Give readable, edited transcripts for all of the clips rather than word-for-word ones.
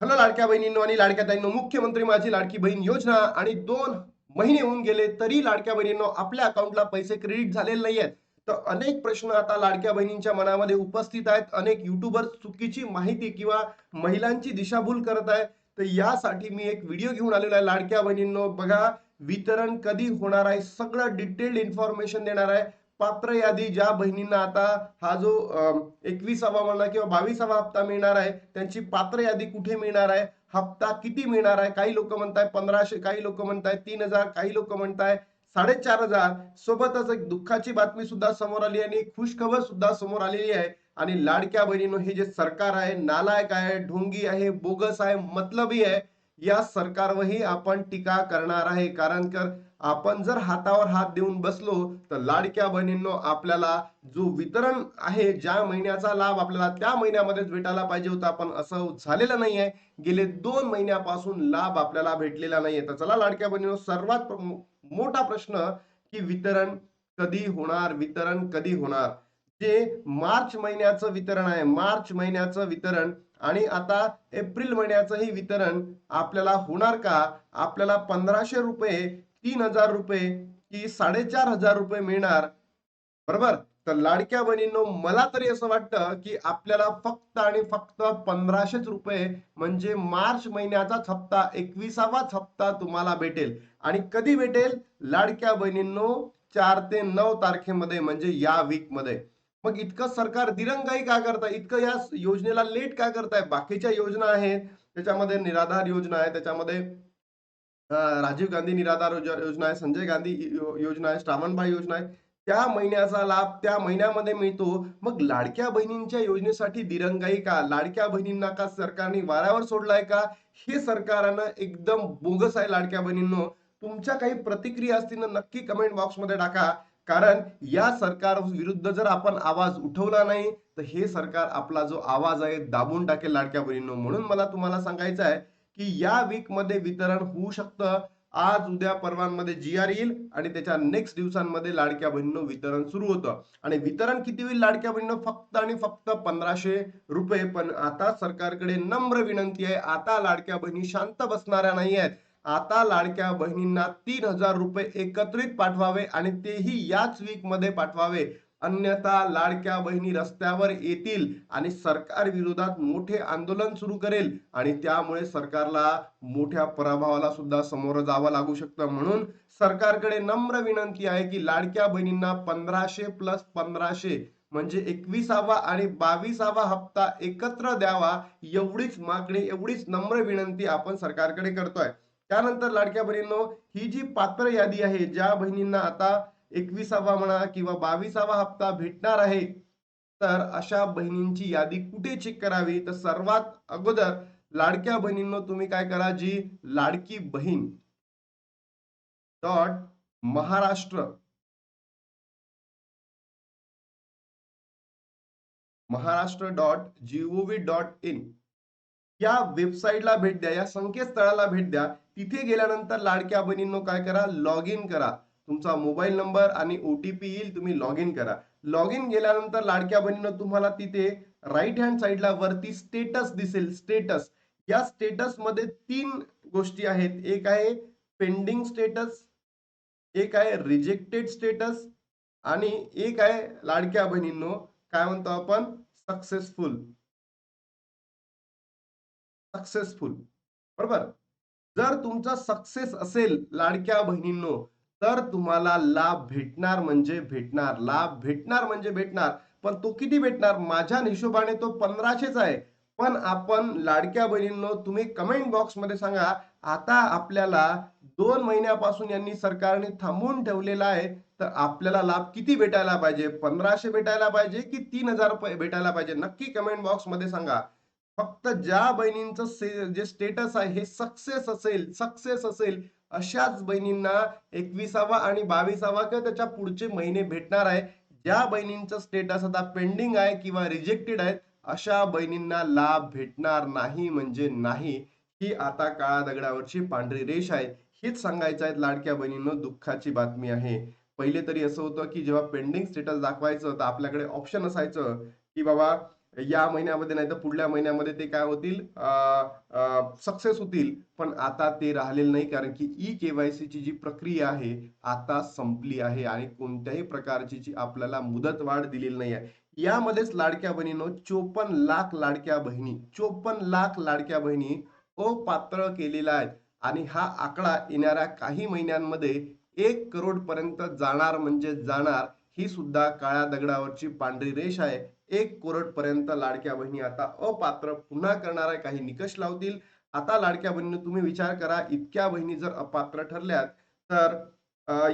Hello लाडक्या बहिणींनो आणि लाडक्या ताईंनो, मुख्यमंत्री माझी लाडकी बहीण योजना आणि 2 महिने होऊन गेले तरी लाडक्या बहिणींनो आपल्या अकाउंटला पैसे क्रेडिट झालेले नाहीयेत. तर अनेक प्रश्न आता लाडक्या बहिणींच्या मनामध्ये उपस्थित आहेत. अनेक युट्यूबर चुकीची माहिती किंवा महिलांची दिशाभूल करत आहे. तर यासाठी मी एक व्हिडिओ घेऊन आलेलो आहे. लाडक्या बहिणींनो बघा, वितरण कधी होणार आहे सगळं डिटेल्ड इन्फॉर्मेशन देणार आहे. पात्र यादी ज्या बहिणींना आता हा जो 21वा म्हणा किंवा 22वा हप्ता मिळणार आहे, त्यांची पात्र यादी कुठे मिळणार आहे, हप्ता किती मिळणार आहे. काही लोक म्हणताय 1500, काही लोक म्हणताय 3000, काही लोक म्हणताय 4500. सोबतच एक दुःखाची बातमी सुद्धा समोर आली आणि खुश खबर सुद्धा समोर आलेली आहे. आणि लाडक्या बहिणींनो, हे जे सरकार आहे नालायक आहे, ढोंगी आहे, बोगस आहे, मतलबी आहे. या सरकारवरही आपण टीका करणार आहे. कारण आपण जर हातावर हात देऊन बसलो तर लाडक्या बहिणींनो आपल्याला जो वितरण आहे, ज्या महिन्याचा लाभ आपल्याला त्या महिन्यामध्येच भेटायला पाहिजे होता, पण असं झालेलं नाहीये. गेले 2 महिन्यापासून लाभ आपल्याला भेटलेला नाहीये. तर चला लाडक्या बहिणींनो, सर्वात मोठा प्रश्न की वितरण कधी होणार, वितरण कधी होणार. जे मार्च महिन्याचं वितरण आहे, मार्च महिन्याचं वितरण आणि आता एप्रिल महिन्याचंही वितरण आपल्याला होणार का? आपल्याला 1500 रुपये, 3000 रुपये की 4500 रुपये मिळणार, बरोबर? तर लाडक्या बहिणींनो, मला तरी असं वाटतं की आपल्याला फक्त आणि फक्त 1500 रुपये म्हणजे मार्च महिन्याचाच हप्ता, 21वाच हप्ता तुम्हाला भेटेल. आणि कधी भेटेल लाडक्या बहिणींनो? 4 ते 9 तारखेमध्ये, म्हणजे या वीक मध्ये. मग इतकं सरकार दिरंगाई का करताय, इतकं या योजनेला लेट का करताय? बाकीच्या योजना आहेत, त्याच्यामध्ये निराधार योजना आहे, त्याच्यामध्ये राजीव गांधी निराधार योजना आहे, संजय गांधी योजना आहे, श्रावणबाळ योजना आहे. त्या महिन्याचा लाभ त्या महिन्यामध्ये मिळतो. मग लाडक्या बहिणींच्या योजनेसाठी दिरंगाई का? लाडक्या बहिणींना का सरकारने वाऱ्यावर सोडलाय का? हे सरकारनं एकदम बोगस आहे लाडक्या बहिणींनो. तुमच्या काही प्रतिक्रिया असतील ना, नक्की कमेंट बॉक्समध्ये टाका. कारण या सरकार विरुद्ध जर आपण आवाज उठवला नाही तर हे सरकार आपला जो आवाज आहे दाबून टाकेल लाडक्या बहिणींनो. म्हणून मला तुम्हाला सांगायचं आहे की या वीक मध्ये वितरण होऊ शकतं. आज उद्या परवांमध्ये जी आर येईल आणि त्याच्या नेक्स्ट दिवसांमध्ये लाडक्या बहिणींनो वितरण सुरू होतं. आणि वितरण किती होईल लाडक्या बहिणींनो? फक्त आणि फक्त 1500 रुपये. पण आता सरकारकडे नम्र विनंती आहे, आता लाडक्या बहिणी शांत बसणाऱ्या नाही आहेत. आता लाडक्या बहिणींना 3000 रुपये एकत्रित पाठवावे आणि तेही याच वीक मध्ये पाठवावे. अन्यथा लाडक्या बहिणी रस्त्यावर येतील आणि सरकार विरोधात मोठे आंदोलन सुरू करेल आणि त्यामुळे सरकारला मोठ्या पराभवाला सुद्धा समोर जावं लागू शकतं. म्हणून सरकारकडे नम्र विनंती आहे की लाडक्या बहिणींना 1500 प्लस 1500 म्हणजे 21वा आणि 22वा हप्ता एकत्र द्यावा. एवढीच मागणी, एवढीच नम्र विनंती आपण सरकारकडे करतोय. त्यानंतर लाडक्या बहिणींनो, ही जी पात्र यादी आहे, ज्या बहिणींना आता 21वा म्हणा किंवा 22वा हप्ता भेटणार आहे, तर अशा बहिणींची यादी कुठे चेक करावी? तर सर्वात अगोदर लाडक्या बहिणींनो तुम्ही काय करा, जी लाडकी बहीण डॉट महाराष्ट्र महाराष्ट्र.gov.in या वेबसाईटला भेट द्या, या संकेतस्थळाला भेट द्या. तिथे गेल्यानंतर लाडक्या बहिणींनो काय करा, लॉग इन करा. तुमचा मोबाईल नंबर आणि OTP येईल, तुम्ही लॉग इन करा. लॉग इन गेल्यानंतर लाडक्या बहिणींनो तुम्हाला तिथे राईट हँड साईडला वरती स्टेटस दिसेल, स्टेटस. या स्टेटस मध्ये 3 गोष्टी आहेत. एक आहे पेंडिंग स्टेटस, एक आहे रिजेक्टेड स्टेटस आणि एक आहे लाडक्या बहिणींनो काय म्हणतो आपण, सक्सेसफुल. सक्सेसफुल, बरोबर? जर तुमचा सक्सेस असेल लाडक्या बहिणींनो, तर तुम्हाला लाभ भेटणार म्हणजे भेटणार, लाभ भेटणार म्हणजे भेटणार. पण तो किती भेटणार? माझ्या हिशोबाने तो 1500च आहे. पण आपण लाडक्या बहिणींनो, तुम्ही कमेंट बॉक्स मध्ये सांगा, आता आपल्याला 2 महिन्यापासून यांनी सरकारने थांबवून ठेवलेला आहे, तर आपल्याला लाभ किती भेटायला पाहिजे? 1500 भेटायला पाहिजे की 3000 भेटायला पाहिजे? नक्की कमेंट बॉक्स मध्ये सांगा. फक्त ज्या बहिणींचं जे स्टेटस आहे हे सक्सेस असेल, सक्सेस असेल, अशाच बहिणींना 21वा आणि 22वा किंवा त्याच्या पुढचे महिने भेटणार आहे. ज्या बहिणींचं स्टेटस आता पेंडिंग आहे किंवा रिजेक्टेड आहे, अशा बहिणींना लाभ भेटणार नाही म्हणजे नाही. ही आता काळा दगडावरची पांढरी रेष आहे. हेच सांगायचं आहे लाडक्या बहिणींनो, दुःखाची बातमी आहे. पहिले तरी असं होतं की जेव्हा पेंडिंग स्टेटस दाखवायचं तर आपल्याकडे ऑप्शन असायचं की बाबा या महिन्यामध्ये नाही तर पुढल्या महिन्यामध्ये ते काय होतील, सक्सेस होतील. पण आता ते राहिलेलं नाही, कारण की ई केवायसी ची जी प्रक्रिया आहे आता संपली आहे आणि कोणत्याही प्रकारची जी आपल्याला मुदतवाढ दिलेली नाही आहे. यामध्येच लाडक्या बहिणींनो 54 लाख लाडक्या बहिणी, 54 लाख लाडक्या बहिणी अपात्र केलेल्या आहेत आणि हा आकडा येणाऱ्या काही महिन्यांमध्ये 1 करोड पर्यंत जाणार म्हणजे जाणार. ही सुद्धा काळ्या दगडावरची पांढरी रेष आहे. 1 करोड पर्यंत लाडक्या बहिणी आता अपात्र पुन्हा करणार आहे. काही निकष लावतील. आता लाडक्या बहिणींनो तुम्ही विचार करा, इतक्या बहिणी जर अपात्र ठरल्यात तर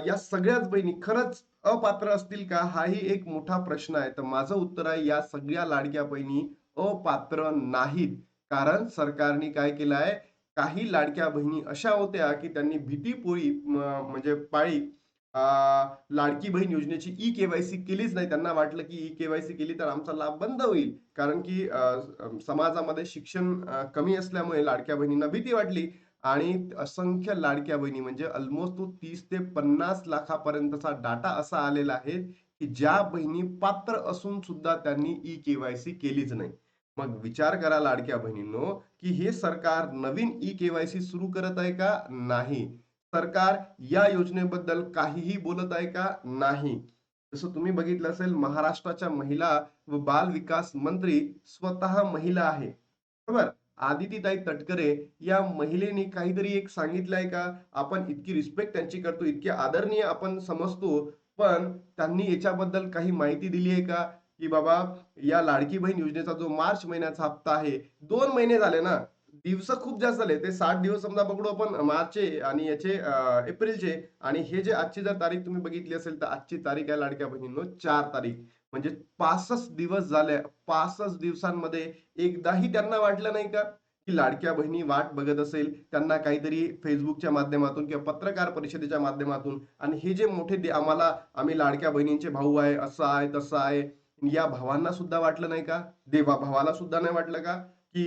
या सगळ्याच बहिणी खरंच अपात्र असतील का? हाही एक मोठा प्रश्न आहे. तर माझं उत्तर आहे, या सगळ्या लाडक्या बहिणी अपात्र नाहीत. कारण सरकारने काय केलं आहे, काही लाडक्या बहिणी अशा होत्या की त्यांनी भीतीपोळी म्हणजे पाळी अ, लाडकी बहीण योजनेची ई केवायसी केलीच नाही. त्यांना वाटलं की ई केवायसी केली तर आमचा लाभ बंद होईल. कारण की समाजामध्ये शिक्षण कमी असल्यामुळे लाडक्या बहिणींना भीती वाटली आणि असंख्य लाडक्या बहिणी म्हणजे ऑलमोस्ट 30 ते 50 लाखापर्यंतचा डाटा असा आलेला आहे की ज्या बहिणी पात्र असून सुद्धा त्यांनी ई केवायसी केलीच नाही. मग विचार करा लाडक्या बहिणींनो, की हे सरकार नवीन ई केवायसी सुरू करत आहे का? नाही. सरकार या योजनेबद्दल काहीही बोलत आहे का? नाही. जसं तुम्ही बघितलं असेल, महाराष्ट्राच्या महिला व बाल विकास मंत्री स्वतः महिला आहे. बरोबर? आदितीताई तटकरे या महिलेने काहीतरी एक सांगितलंय का? आपण इतकी रिस्पेक्ट त्यांची करतो, इतके आदरणीय आपण समजतो, पण त्यांनी याच्याबद्दल काही माहिती दिली आहे का? की बाबा या लाडकी बहीण योजनेचा जो मार्च महिन्याचा हप्ता आहे, 2 महिने झाले ना. दिवस खूप जास्त झाले. ते 60 दिवस समजा पकडू आपण मार्चचे आणि याचे एप्रिलचे आणि हे जे आजची जर तारीख तुम्ही बघितली असेल, तर आजची तारीख आहे लाडक्या बहिणींनो 4 तारीख. म्हणजे 65 दिवस झाले. 65 दिवसांमध्ये एकदाही त्यांना वाटलं नाही का, की लाडक्या बहिणी वाट बघत असेल, त्यांना काहीतरी Facebookच्या माध्यमातून किंवा पत्रकार परिषदेच्या माध्यमातून आणि हे जे मोठे आम्हाला आम्ही लाडक्या बहिणींचे भाऊ आहे, असं आहे, तसं आहे. या भावांना सुद्धा वाटलं नाही का? देवा भावाला सुद्धा नाही वाटलं का? की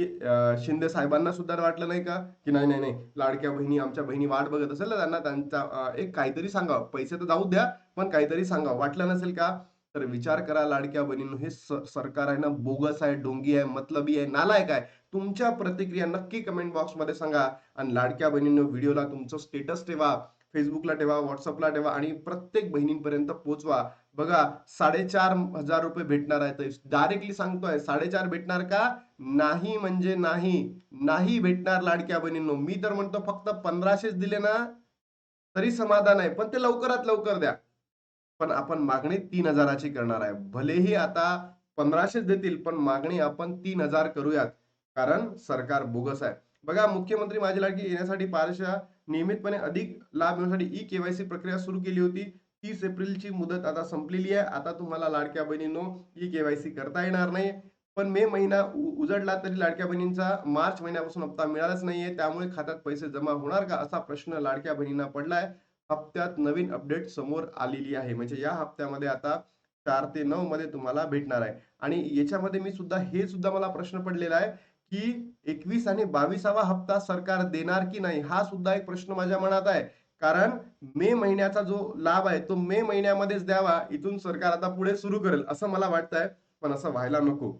शिंदे साहेबांना सुद्धा वाटलं नाही का? की नाही, नाही, नाही, लाडक्या बहिणी आमच्या बहिणी वाट बघत असेल ना, त्यांना त्यांचा एक काहीतरी सांगावं. पैसे तर जाऊ द्या, पण काहीतरी सांगावं. वाटलं नसेल का? तर विचार करा लाडक्या बहिणींनो, हे सरकार आहे ना बोगस आहे, ढोंगी आहे, मतलबी आहे, नालायक आहे. तुमच्या प्रतिक्रिया नक्की कमेंट बॉक्समध्ये सांगा आणि लाडक्या बहिणींनो व्हिडिओला तुमचं स्टेटस ठेवा, Facebookला ठेवा, WhatsAppला ठेवा आणि प्रत्येक बहिणींपर्यंत पोहोचवा. बघा ₹4,500 भेटणार आहेत. डायरेक्टली सांगतोय 4,500 भेटणार का? नाही म्हणजे नाही. नाही भेटणार लाडक्या बहिणींनो. मी तर म्हणतो फक्त 1500च दिले ना, तरी समाधान आहे. पण ते लवकरात लवकर द्या. पण आपण मागणी 3,000 ची करणार आहे. भलेही आता 1500च देतील, पण मागणी आपण 3,000 करूयात. कारण सरकार बोगस आहे. बघा मुख्यमंत्री माझी लाडकी येण्यासाठी फारशा नियमितपणे अधिक लाभ मिळवण्यासाठी ई केवायसी प्रक्रिया सुरू केली होती. 30 एप्रिलची मुदत आता संपलेली आहे. आता तुम्हाला लाडक्या बहिणींनो ई केवायसी करता येणार नाही. पण मे महिना उजडला तरी लाडक्या बहिणींचा मार्च महिन्यापासून हप्ता मिळालाच नाहीये. त्यामुळे खात्यात पैसे जमा होणार का? असा प्रश्न लाडक्या बहिणींना पडलाय. हप्त्यात नवीन अपडेट समोर आलेली आहे. म्हणजे या हप्त्यामध्ये आता 4 ते 9 मध्ये तुम्हाला भेटणार आहे. आणि याच्यामध्ये मी सुद्धा हे सुद्धा मला प्रश्न पडलेला आहे, की 21 आणि 22वा हप्ता सरकार देणार की नाही? हा सुद्धा एक प्रश्न माझ्या मनात आहे. कारण मे महिन्याचा जो लाभ आहे, तो मे महिन्यामध्येच द्यावा. इथून सरकार आता पुढे सुरू करेल, असं मला वाटतंय. पण असं व्हायला नको.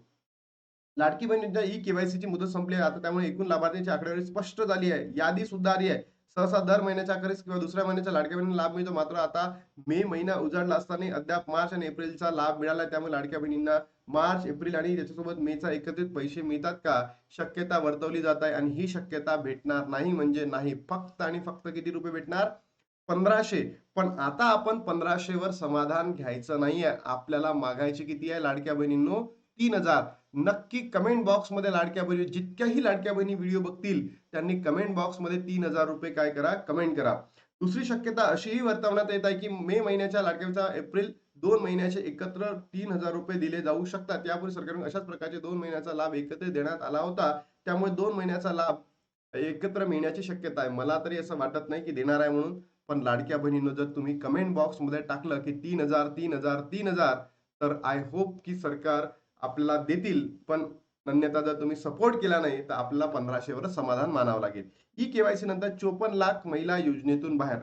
लाडकी बहिणीच्या ई केवायसीची मुदत संपली आहे. आता त्यामुळे एकूण लाभार्थ्यांची आकडेवारी स्पष्ट झाली आहे. यादी सुद्धा आली आहे. सहसा दर महिन्याच्या अखेरीस किंवा दुसऱ्या महिन्याच्या लाडक्या बहिणींना लाभ मिळतो. मात्र आता मे महिना उजाडला असताना अद्याप मार्च आणि एप्रिलचा लाभ मिळाला. त्यामुळे लाडक्या बहिणींना मार्च, एप्रिल आणि त्याच्यासोबत मेचा एकत्रित पैसे मिळतात का? शक्यता वर्तवली जात आहे आणि ही शक्यता भेटणार नाही म्हणजे नाही. फक्त आणि फक्त किती रुपये भेटणार? 1500. पण आता आपण 1500 वर समाधान घ्यायचं नाहीये. आपल्याला मागायचे किती आहे लाडक्या बहिणींनो? 3,000. नक्की कमेंट बॉक्समध्ये लाडक्या बहिणी जितक्याही लाडक्या बहिणी व्हिडिओ बघतील त्यांनी कमेंट बॉक्समध्ये ₹3,000 काय करा? कमेंट करा. दुसरी शक्यता अशीही वर्तवण्यात येत आहे, की मे महिन्याच्या लाडक्याचा एप्रिल 2 महिन्याचे एकत्र ₹3,000 दिले जाऊ शकतात. यापूर्वी सरकारने अशाच प्रकारचे 2 महिन्याचा लाभ एकत्रित देण्यात आला होता. त्यामुळे 2 महिन्याचा लाभ एकत्र मिळण्याची शक्यता आहे. मला तरी असं वाटत नाही, की देणार आहे म्हणून. पण लाडक्या बहिणींनो जर तुम्ही कमेंट बॉक्समध्ये टाकलं, की 3,000, 3,000, 3,000 तर आय होप की सरकार आपल्याला देतील. पण अन्यथा जर तुम्ही सपोर्ट केला नाही, तर आपल्याला 1500 वर समाधान मानावं लागेल. ई केवायसी नंतर 54 लाख महिला योजनेतून बाहेर.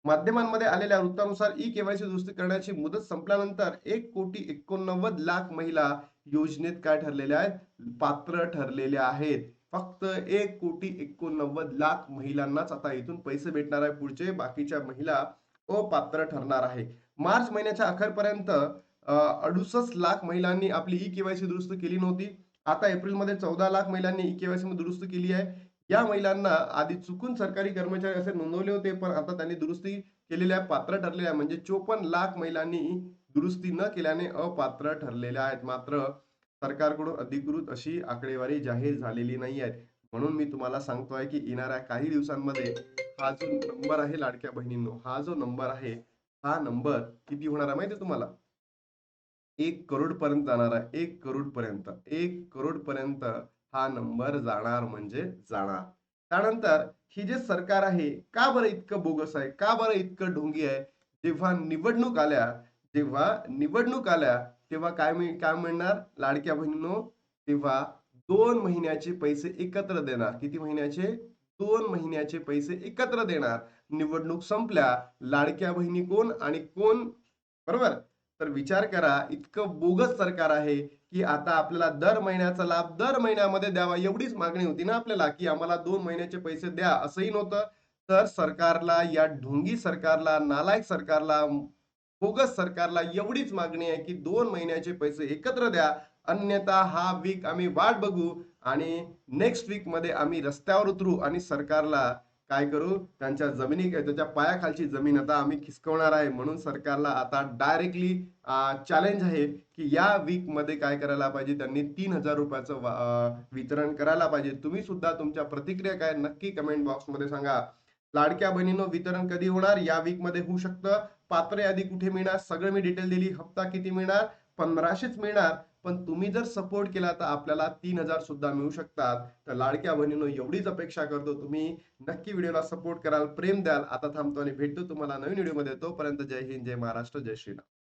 माध्यमांमध्ये आलेल्या वृत्तानुसार ई केवायसी दुरुस्ती करण्याची मुदत संपल्यानंतर 1,89,00,000 महिला योजनेत काय ठरलेल्या आहेत, पात्र ठरलेल्या आहेत. फक्त 1,89,00,000 महिलांनाच आता इथून पैसे भेटणार आहे. पुढचे बाकीच्या महिला अपात्र ठरणार आहे. मार्च महिन्याच्या अखेरपर्यंत 68 लाख महिलांनी आपली ई-केवायसी दुरुस्त केली नव्हती. आता एप्रिलमध्ये 14 लाख महिलांनी ई-केवायसी दुरुस्त केली आहे. या महिलांना आधी चुकून सरकारी कर्मचारी असे नोंदवले होते, पण आता त्यांनी दुरुस्ती केलेल्या पात्र ठरलेल्या म्हणजे 54 लाख महिलांनी दुरुस्ती न केल्याने अपात्र ठरलेल्या आहेत. मात्र सरकारकडून अधिकृत अशी आकडेवारी जाहीर झालेली नाही आहे. म्हणून मी तुम्हाला सांगतोय की येणाऱ्या काही दिवसांमध्ये हा जो नंबर आहे लाडक्या बहिणींनो, हा जो नंबर आहे, हा नंबर किती होणार आहे माहिती आहे तुम्हाला? 1 करोड पर्यंत जाणार आहे. 1 करोड पर्यंत. 1 करोड पर्यंत हा नंबर जाणार म्हणजे जाणार. त्यानंतर ही जे सरकार आहे, का बरं इतकं बोगस आहे? का बरं इतकं ढोंगी आहे? जेव्हा निवडणूक आल्या, जेव्हा निवडणूक आल्या, तेव्हा काय मिळणार लाडक्या बहिणींनो? तेव्हा 2 महिन्याचे पैसे एकत्र देणार. किती महिन्याचे? 2 महिन्याचे पैसे एकत्र देणार. निवडणूक संपल्या, लाडक्या बहिणी कोण आणि कोण बरोबर? तर विचार करा, इतकं बोगस सरकार आहे, की आता आपल्याला दर महिन्याचा लाभ दर महिन्यामध्ये द्यावा एवढीच मागणी होती ना आपल्याला, की आम्हाला 2 महिन्याचे पैसे द्या असंही नव्हतं. तर सरकारला, या ढोंगी सरकारला, नालायक सरकारला, बोगस सरकारला एवढीच मागणी आहे, की 2 महिन्याचे पैसे एकत्र द्या. अन्यथा हा वीक आम्ही वाट बघू आणि नेक्स्ट वीकमध्ये आम्ही रस्त्यावर उतरू आणि सरकारला काय करू, त्यांच्या त्याच्या पायाखालची जमीन आता आम्ही खिसकवणार आहे. म्हणून सरकारला आता डायरेक्टली चॅलेंज आहे, की या वीकमध्ये काय करायला पाहिजे, त्यांनी ₹3,000 वितरण करायला पाहिजे. तुम्ही सुद्धा तुमच्या प्रतिक्रिया काय नक्की कमेंट बॉक्समध्ये सांगा. लाडक्या बहिणींनो, वितरण कधी होणार? या वीकमध्ये होऊ शकतं. पात्र यादी कुठे मिळणार? सगळं मी डिटेल दिली. हप्ता किती मिळणार? 1500च मिळणार. पण तुम्ही जर सपोर्ट केला तर आपल्याला 3,000 सुद्धा मिळू शकतात. तर लाडक्या बहिणींनो, एवढीच अपेक्षा करतो तुम्ही नक्की व्हिडिओला सपोर्ट कराल, प्रेम द्याल. आता थांबतो आणि भेटतो तुम्हाला नवीन व्हिडिओमध्ये. तोपर्यंत जय हिंद, जय महाराष्ट्र, जय श्रीराम.